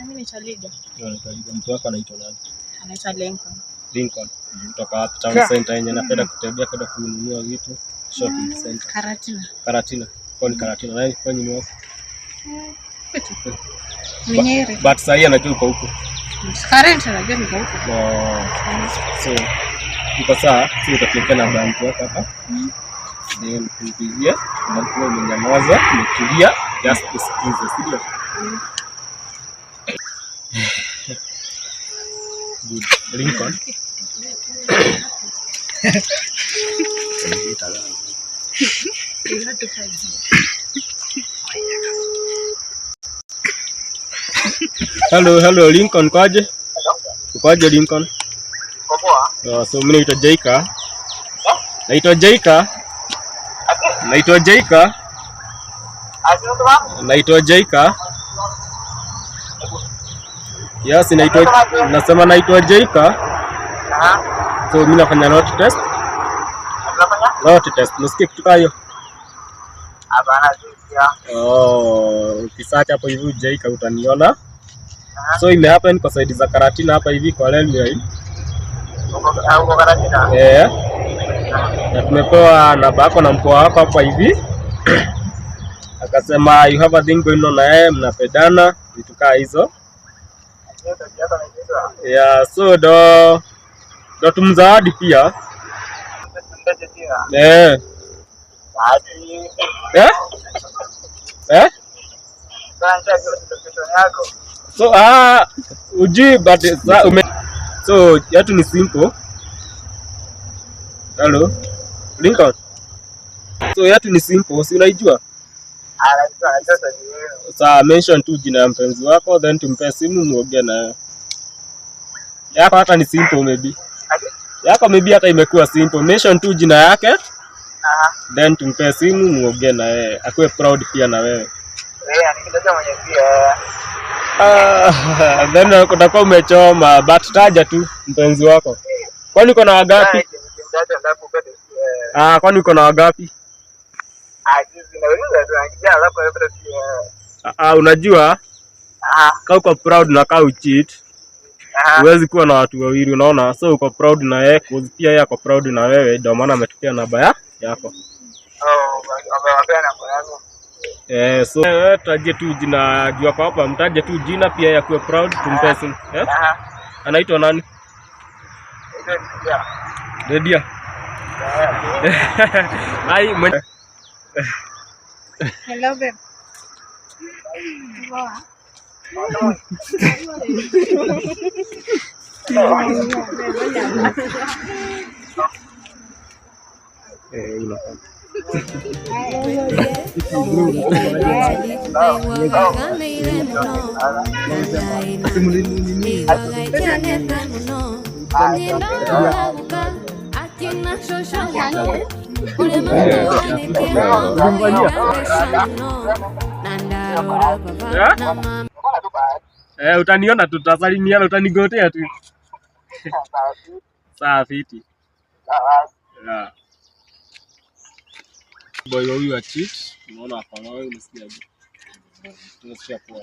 Mimi ni Chalida. Mtu wako anaitwa nani? Anaitwa Lincoln. Lincoln. Kutoka hapa Town Center yenye napenda kutembea kwenda kununua vitu. Shopping center. Karatina. Karatina. Kwa ni Karatina. Nani kwa nini wako? Mnyeri. But sasa anajua uko huko. Current anajua niko huko. So uko sawa, sio utafikia na bank yako hapa. Then kuingia na kwa mnyamaza, umetulia, just usikize, sio? Good. Lincoln. Hello Lincoln, kwaje? Kwaje Lincoln? Poa. So mimi naitwa Jaika. Naitwa Jaika. Yes, nasema naitwa Jaika. So mimi nafanya lot test. Nasikia kitu kayo. Hapana sisi. Ukisearch hapo hivi Jaika utaniona. So ime happen kwa side za Karatina hapa hivi kwa railway. Uko Karatina? Na tumepewa namba yako na mkoa wako hapa hivi. Akasema you have a thing going on na yeye, mnapendana vitu kaa hizo. So ndo tumzawadi pia. So uji but so yetu ni simple. Hello Lincoln. So yetu ni simple, si unaijua? Sasa mention tu jina ya mpenzi wako then tumpe simu muongee naye. Yako hata ni simple maybe. Yako maybe hata imekuwa simple. Mention tu jina yake. Then tumpe simu muongee naye. Akuwe proud pia na wewe. Nikitaja mwenye pia. Then utakuwa umechoma but taja tu mpenzi wako. Kwani uko na wangapi? Kwani uko na wangapi? Unajua kama uko proud na kama ucheat huwezi kuwa na watu wawili, unaona? So uko proud na yeye, pia yeye ako proud na wewe, ndio maana ametupia namba yako. So taje tu jina jua kwa hapa, mtaje tu jina pia yeye akuwe proud, tumpe simu. Anaitwa nani? Dedia. Hello babe. Utaniona tutasalimiana, utanigotea tu. Sawa fiti. Boy huyu cheat, unaona hapa wewe unasikia aje? Tunasikia poa.